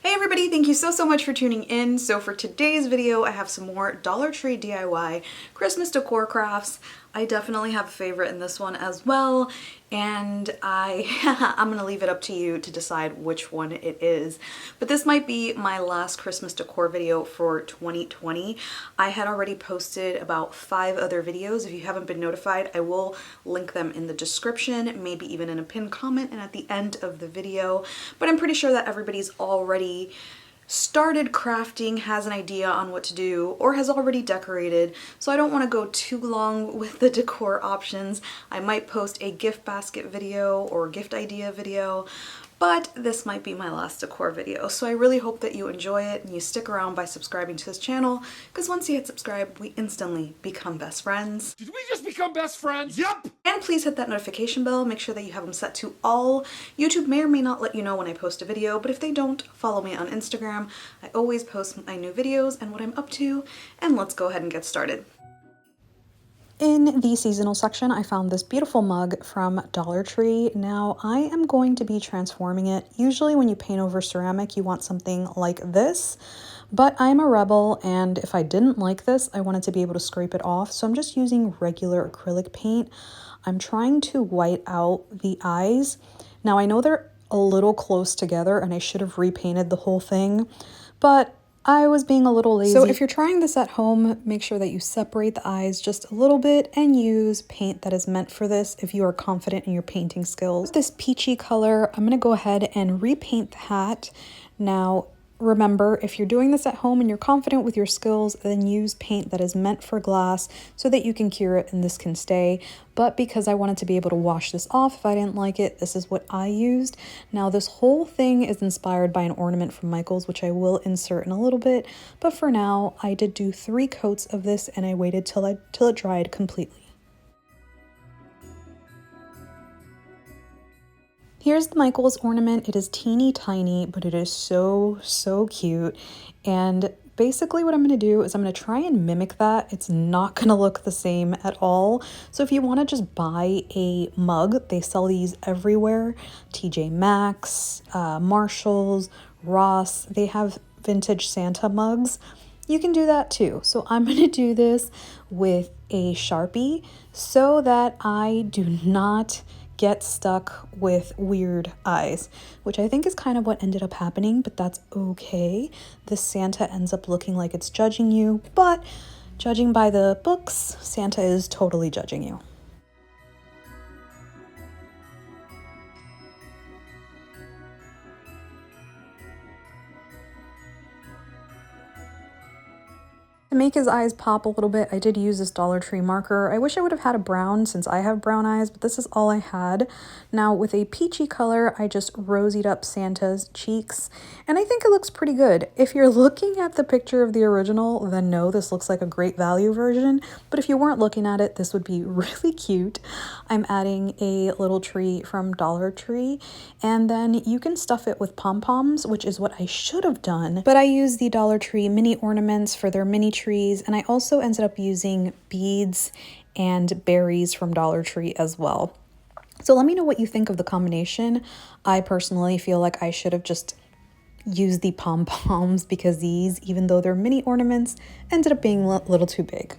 Hey everybody, thank you so much for tuning in. So for today's video, I have some more Dollar Tree DIY Christmas decor crafts. I definitely have a favorite in this one as well, and I'm gonna leave it up to you to decide which one it is. But this might be my last Christmas decor video for 2020. I had already posted about 5 other videos. If you haven't been notified, I will link them in the description, maybe even in a pinned comment and at the end of the video. But I'm pretty sure that everybody's already started crafting, has an idea on what to do, or has already decorated, so I don't want to go too long with the decor options. I might post a gift basket video or gift idea video, but this might be my last decor video. So I really hope that you enjoy it and you stick around by subscribing to this channel, because once you hit subscribe, we instantly become best friends. Did we just become best friends? Yup! And please hit that notification bell. Make sure that you have them set to all. YouTube may or may not let you know when I post a video, but if they don't, follow me on Instagram. I always post my new videos and what I'm up to, and let's go ahead and get started. In the seasonal section, I found this beautiful mug from Dollar Tree. Now, I am going to be transforming it. Usually when you paint over ceramic, you want something like this, but I'm a rebel, and if I didn't like this, I wanted to be able to scrape it off, so I'm just using regular acrylic paint. I'm trying to white out the eyes. Now, I know they're a little close together, and I should have repainted the whole thing, but I was being a little lazy. So if you're trying this at home, make sure that you separate the eyes just a little bit and use paint that is meant for this if you are confident in your painting skills. This peachy color, I'm gonna go ahead and repaint the hat. Now, remember, if you're doing this at home and you're confident with your skills, then use paint that is meant for glass so that you can cure it and this can stay. But because I wanted to be able to wash this off if I didn't like it, this is what I used. Now this whole thing is inspired by an ornament from Michael's, which I will insert in a little bit. But for now, I did do 3 coats of this and I waited till it dried completely. Here's the Michael's ornament. It is teeny tiny, but it is so cute. And basically what I'm going to do is I'm going to try and mimic that. It's not going to look the same at all. So if you want to just buy a mug, they sell these everywhere. TJ Maxx, Marshalls, Ross, they have vintage Santa mugs. You can do that too. So I'm going to do this with a Sharpie so that I do not get stuck with weird eyes, which I think is kind of what ended up happening, but that's okay. The Santa ends up looking like it's judging you, but judging by the books, Santa is totally judging you. To make his eyes pop a little bit, I did use this Dollar Tree marker. I wish I would have had a brown since I have brown eyes, but this is all I had. Now with a peachy color, I just rosied up Santa's cheeks, and I think it looks pretty good. If you're looking at the picture of the original, then no, this looks like a great value version, but if you weren't looking at it, this would be really cute. I'm adding a little tree from Dollar Tree, and then you can stuff it with pom-poms, which is what I should have done, but I used the Dollar Tree mini ornaments for their mini trees, and I also ended up using beads and berries from Dollar Tree as well. So let me know what you think of the combination. I personally feel like I should have just used the pom-poms because these, even though they're mini ornaments, ended up being a little too big.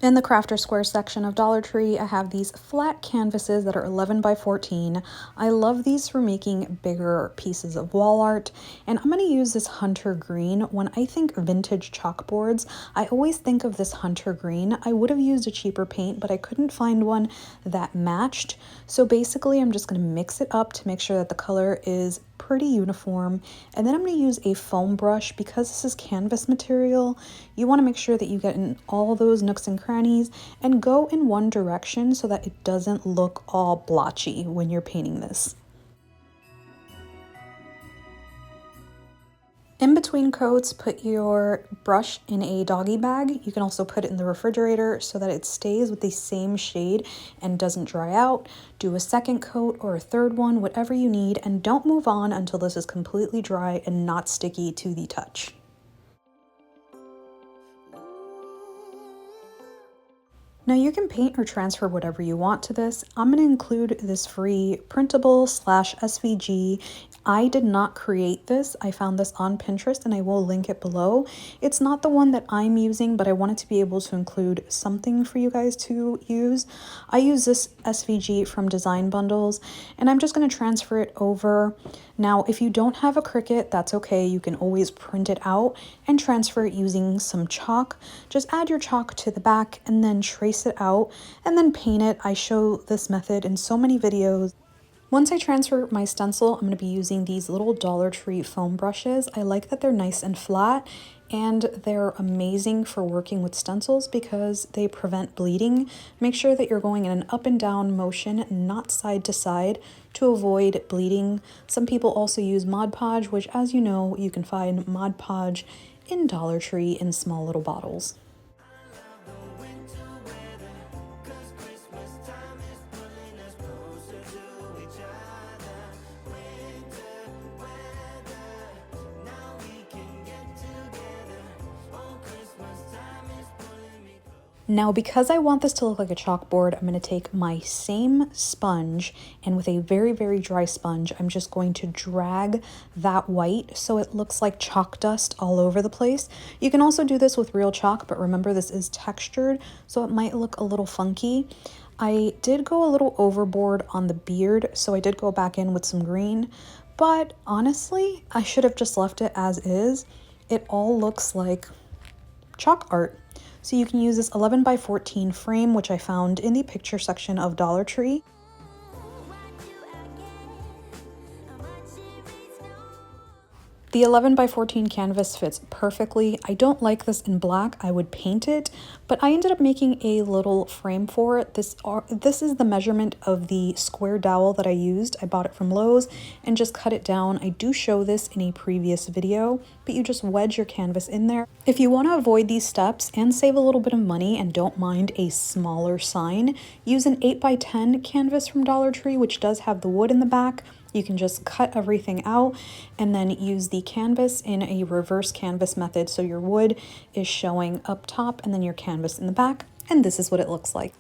In the Crafter Square section of Dollar Tree, I have these flat canvases that are 11 by 14. I love these for making bigger pieces of wall art, and I'm going to use this hunter green. When I think vintage chalkboards, I always think of this hunter green. I would have used a cheaper paint, but I couldn't find one that matched. So basically, I'm just going to mix it up to make sure that the color is pretty uniform, and then I'm going to use a foam brush. Because this is canvas material, you want to make sure that you get in all those nooks and crannies and go in one direction so that it doesn't look all blotchy when you're painting this. In between coats, put your brush in a doggy bag. You can also put it in the refrigerator so that it stays with the same shade and doesn't dry out. Do a second coat or a third one, whatever you need, and don't move on until this is completely dry and not sticky to the touch. Now you can paint or transfer whatever you want to this. I'm going to include this free printable / SVG. I did not create this. I found this on Pinterest and I will link it below. It's not the one that I'm using, but I wanted to be able to include something for you guys to use. I use this SVG from Design Bundles and I'm just going to transfer it over. Now, if you don't have a Cricut, that's okay. You can always print it out and transfer it using some chalk. Just add your chalk to the back and then trace it out and then paint it. I show this method in so many videos. Once I transfer my stencil, I'm going to be using these little Dollar Tree foam brushes. I like that they're nice and flat, and they're amazing for working with stencils because they prevent bleeding. Make sure that you're going in an up and down motion, not side to side, to avoid bleeding. Some people also use Mod Podge, which, as you know, you can find Mod Podge in Dollar Tree in small little bottles. Now, because I want this to look like a chalkboard, I'm going to take my same sponge, and with a very, very dry sponge, I'm just going to drag that white so it looks like chalk dust all over the place. You can also do this with real chalk, but remember this is textured, so it might look a little funky. I did go a little overboard on the beard, so I did go back in with some green, but honestly, I should have just left it as is. It all looks like chalk art. So you can use this 11 by 14 frame, which I found in the picture section of Dollar Tree. The 11 by 14 canvas fits perfectly. I don't like this in black. I would paint it, but I ended up making a little frame for it. This is the measurement of the square dowel that I used. I bought it from Lowe's and just cut it down. I do show this in a previous video, but you just wedge your canvas in there. If you want to avoid these steps and save a little bit of money and don't mind a smaller sign, use an 8 by 10 canvas from Dollar Tree, which does have the wood in the back. You can just cut everything out and then use the canvas in a reverse canvas method. So your wood is showing up top and then your canvas in the back. And this is what it looks like.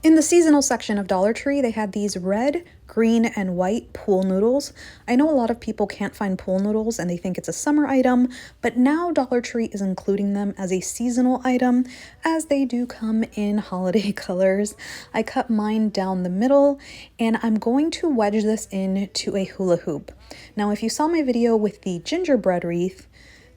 In the seasonal section of Dollar Tree, they had these red, green, and white pool noodles. I know a lot of people can't find pool noodles and they think it's a summer item, but now Dollar Tree is including them as a seasonal item as they do come in holiday colors. I cut mine down the middle and I'm going to wedge this into a hula hoop. Now, if you saw my video with the gingerbread wreath,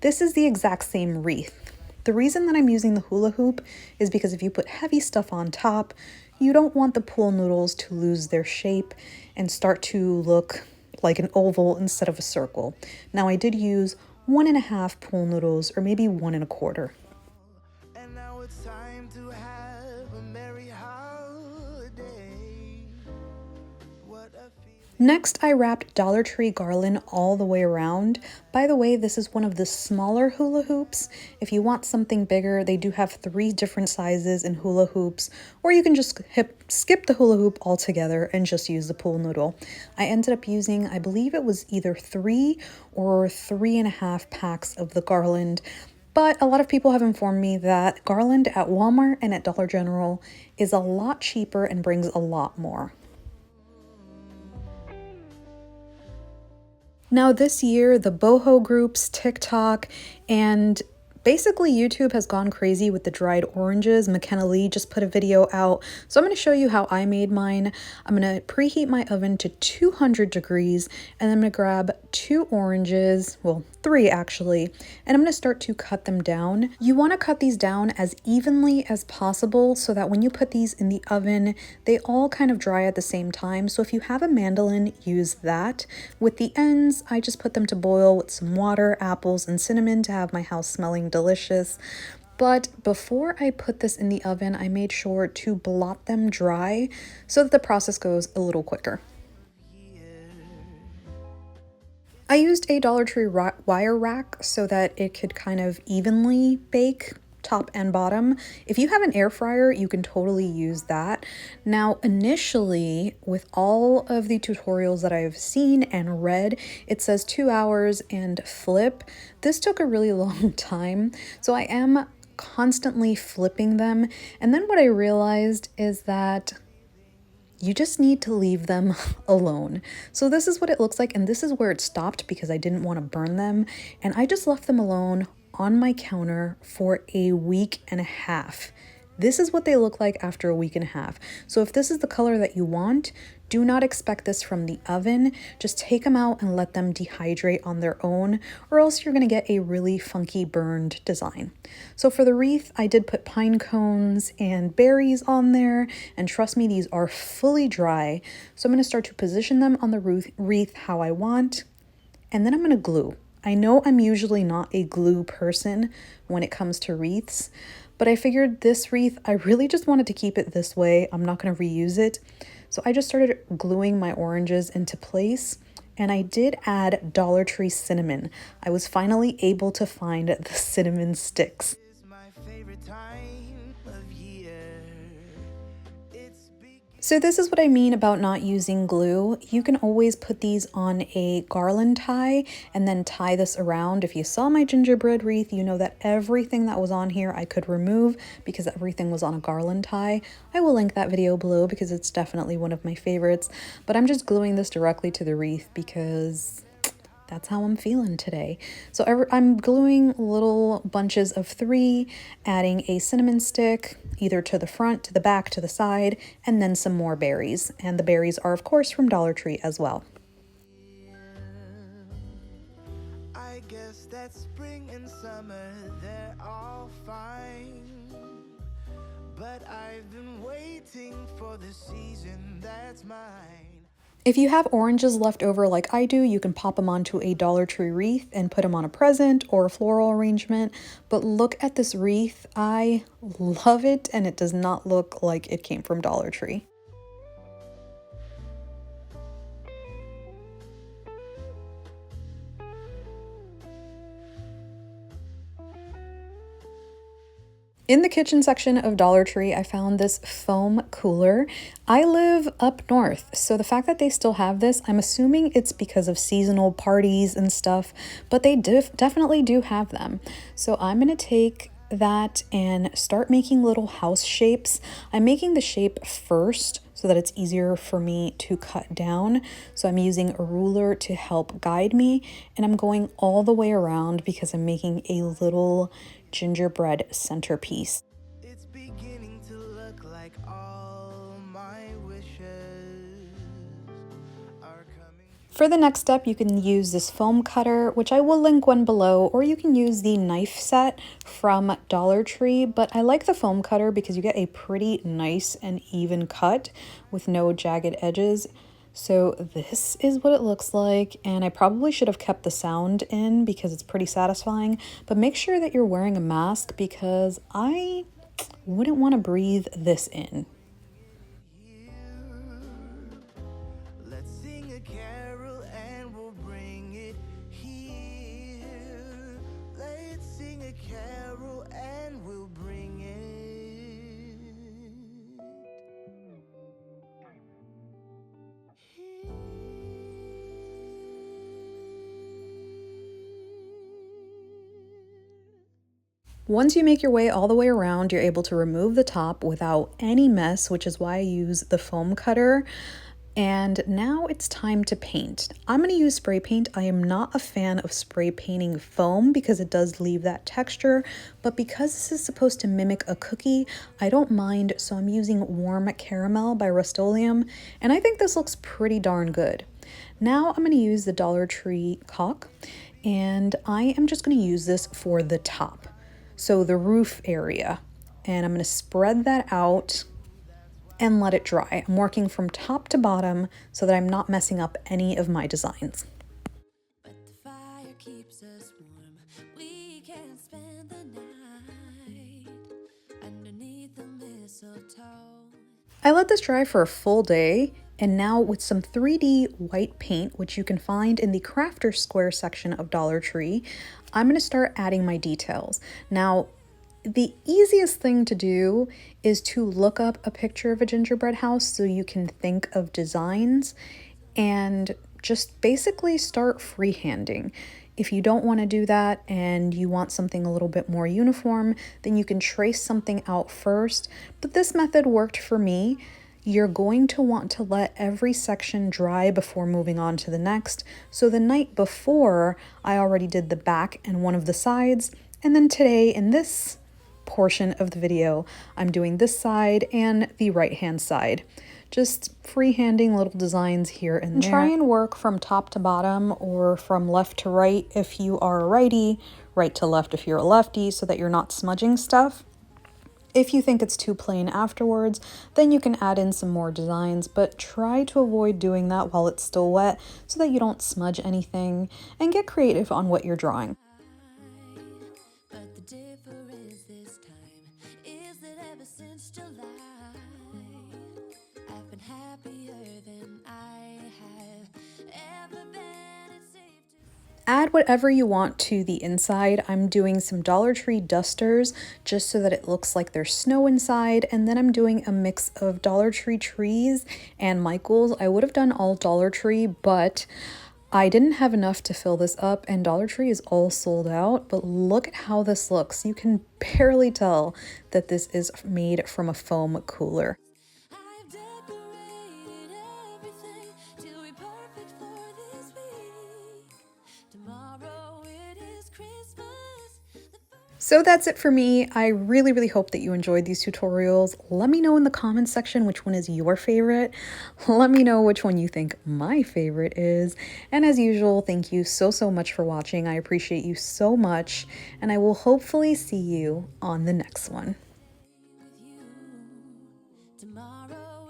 this is the exact same wreath. The reason that I'm using the hula hoop is because if you put heavy stuff on top, you don't want the pool noodles to lose their shape and start to look like an oval instead of a circle. Now, I did use 1.5 pool noodles, or maybe 1.25. And now it's time to have a merry holiday. What a Next, I wrapped Dollar Tree garland all the way around. By the way, this is one of the smaller hula hoops. If you want something bigger, they do have 3 different sizes in hula hoops, or you can just skip the hula hoop altogether and just use the pool noodle. I ended up using, I believe it was either 3 or 3.5 packs of the garland. But a lot of people have informed me that garland at Walmart and at Dollar General is a lot cheaper and brings a lot more. Now this year, the boho groups, TikTok, and Basically, YouTube has gone crazy with the dried oranges. McKenna Lee just put a video out. So I'm going to show you how I made mine. I'm going to preheat my oven to 200 degrees and then I'm going to grab 2 oranges, well, 3 actually, and I'm going to start to cut them down. You want to cut these down as evenly as possible so that when you put these in the oven, they all kind of dry at the same time. So if you have a mandolin, use that. With the ends, I just put them to boil with some water, apples, and cinnamon to have my house smelling delicious. But before I put this in the oven, I made sure to blot them dry so that the process goes a little quicker. I used a Dollar Tree wire rack so that it could kind of evenly bake top and bottom. If you have an air fryer, you can totally use that. Now, initially, with all of the tutorials that I've seen and read, it says 2 hours and flip. This took a really long time, so I am constantly flipping them. And then what I realized is that you just need to leave them alone. So this is what it looks like, and this is where it stopped because I didn't want to burn them, and I just left them alone on my counter for a week and a half. This is what they look like after a week and a half. So if this is the color that you want, do not expect this from the oven. Just take them out and let them dehydrate on their own, or else you're gonna get a really funky burned design. So for the wreath, I did put pine cones and berries on there, and trust me, these are fully dry. So I'm gonna start to position them on the wreath how I want, and then I'm gonna glue. I know I'm usually not a glue person when it comes to wreaths, but I figured this wreath, I really just wanted to keep it this way. I'm not going to reuse it. So I just started gluing my oranges into place, and I did add Dollar Tree cinnamon. I was finally able to find the cinnamon sticks. It's my favorite time of year. So this is what I mean about not using glue. You can always put these on a garland tie and then tie this around. If you saw my gingerbread wreath, you know that everything that was on here I could remove because everything was on a garland tie. I will link that video below because it's definitely one of my favorites, but I'm just gluing this directly to the wreath because that's how I'm feeling today. So I'm gluing little bunches of 3, adding a cinnamon stick, either to the front, to the back, to the side, and then some more berries. And the berries are, of course, from Dollar Tree as well. I guess that spring and summer, they're all fine. But I've been waiting for the season that's mine. If you have oranges left over like I do, you can pop them onto a Dollar Tree wreath and put them on a present or a floral arrangement. But look at this wreath. I love it, and it does not look like it came from Dollar Tree. In the kitchen section of Dollar Tree, I found this foam cooler. I live up north, so the fact that they still have this, I'm assuming it's because of seasonal parties and stuff, but they definitely do have them. So I'm gonna take that and start making little house shapes. I'm making the shape first so that it's easier for me to cut down. So I'm using a ruler to help guide me, and I'm going all the way around because I'm making a little gingerbread centerpiece. It's beginning to look like all my wishes are coming. For the next step, you can use this foam cutter, which I will link one below, or you can use the knife set from Dollar Tree, but I like the foam cutter because you get a pretty nice and even cut with no jagged edges. So this is what it looks like, and I probably should have kept the sound in because it's pretty satisfying, but make sure that you're wearing a mask because I wouldn't want to breathe this in. Let's sing a carol and we'll bring it here. Let's sing a carol and we'll bring it. Once you make your way all the way around, you're able to remove the top without any mess, which is why I use the foam cutter. And now it's time to paint. I'm going to use spray paint. I am not a fan of spray painting foam because it does leave that texture, but because this is supposed to mimic a cookie, I don't mind, so I'm using Warm Caramel by Rust-Oleum, and I think this looks pretty darn good. Now I'm going to use the Dollar Tree caulk, and I am just going to use this for the top, so the roof area, and I'm going to spread that out and let it dry. I'm working from top to bottom so that I'm not messing up any of my designs. But the fire keeps us warm. We can spend the night underneath the mistletoe. I let this dry for a full day, and now with some 3D white paint, which you can find in the Crafter Square section of Dollar Tree, I'm going to start adding my details. Now, the easiest thing to do is to look up a picture of a gingerbread house so you can think of designs and just basically start freehanding. If you don't want to do that and you want something a little bit more uniform, then you can trace something out first. But this method worked for me. You're going to want to let every section dry before moving on to the next. So the night before, I already did the back and one of the sides. And then today in this portion of the video, I'm doing this side and the right hand side. Just freehanding little designs here and there. Try and work from top to bottom or from left to right if you are a righty, right to left if you're a lefty, so that you're not smudging stuff. If you think it's too plain afterwards, then you can add in some more designs, but try to avoid doing that while it's still wet so that you don't smudge anything, and get creative on what you're drawing. But the difference this time is that ever since July, I've been happier than I have ever been. It's safe to Add whatever you want to the inside. I'm doing some Dollar Tree dusters just so that it looks like there's snow inside, and then I'm doing a mix of Dollar Tree trees and Michaels. I would have done all Dollar Tree, but I didn't have enough to fill this up, and Dollar Tree is all sold out, but look at how this looks. You can barely tell that this is made from a foam cooler. I've decorated everything till we're perfect for this week. Tomorrow it is Christmas. So that's it for me. I really hope that you enjoyed these tutorials. Let me know in the comments section which one is your favorite. Let me know which one you think my favorite is. And as usual, thank you so much for watching. I appreciate you so much, and I will hopefully see you on the next one. Tomorrow